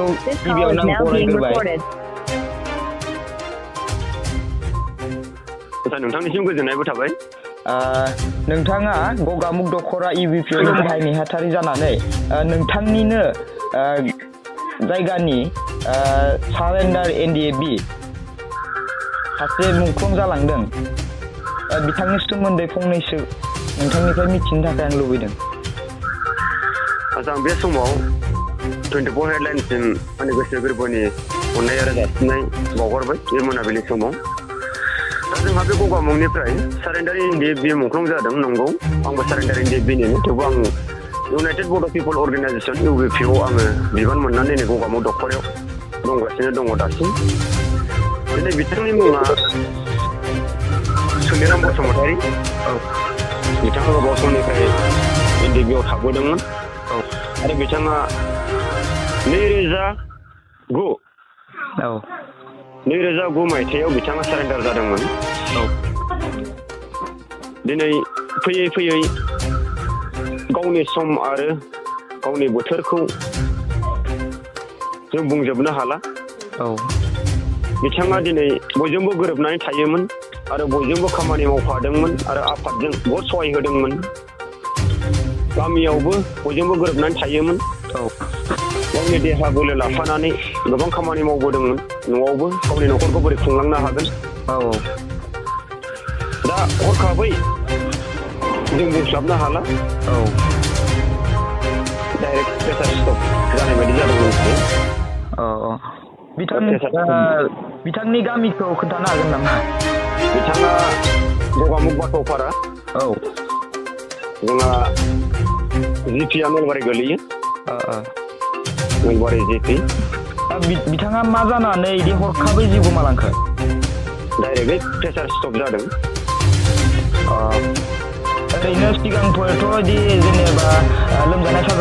नोंथांखौ गिबियावनो आं बरायग्रोबाय। नोंथांनिसिम गोजोननायबो थाबाय। नोंथाङा गगामुग दख'रा UBPO नि गाहाय नेहाथारि जानानै नोंथांनिनो जायगानि सारेन्डार NDFB सासे मुंख्लं जालांदों। बिथांनि सोमोन्दै फंनैसो नोंथांनिफ्राय मिथिनो थाखाय आं लुबैदों। आं बे समाव 24 हेडलाइनसिम आंनि गोसो गोरबोनि अननाय आरो जासिनाय बावहरबाय बे मोनाबिलि समाव। दा जोंहा बे गगामुगनिफ्राय सारेन्डार NDFB मुंख्लं जादों नंगौ, आंबो सारेन्डार NDFBनिनो, थेवबो आं इउनाइटेड बड' पिपल अर्गेनाइजेसन UBPO आङो बिबान मोननानै नै गगामुग दख'रायाव दंगासिनो दङ दासिम। दिनै बिथांनि मुङा सुनिराम बसुमतारी। बिथाङा गोबाव समनिफ्राय NDFB आव थाबोदोंमोन आरो बिथाङा 2009 मायथाइयाव बिथाङा सारेन्डार जादोंमोन। दिनै फैयै फैयै गावनि सम आरो गावनि बोथोरखौ जों बुंजोबनो हाला। बिथाङा दिनै बयजोंबो गोरोबनानै थायोमोन आरो बयजोंबो खामानि मावफादोंमोन आरो आफादजों बहुद सहाय होदोंमोन। गामियावबो बयजोंबो गोरोबनानै थायोमोन। गावनि देहा बोलो लाफानानै गोबां खामानि मावबोदोंमोन। न'आवबो गावनि न'खरखौ बोरै खुंलांनो हागोन। दा हरखाबै जों बुंस्लाबनो हाला। डाइरेक्ट प्रेसार स्ट्रक जानाय बायदि जादोंमोन। बिथांनि गामिखौ खोन्थानो हागोन नामा? बिथाङा गगामुग बाथौपारा। जोंहा जिपिआ नलबारि गोलैयो। नलबारि जिपि। बिथाङा मा जानानै बिदि हरखाबै जिउ गोमालांखो? डाइरेक्टै प्रेसार स्ट्रक जादों। ओरैनो सिगांफोरथ' बिदि जेनेबा लोमजानाय साजानाय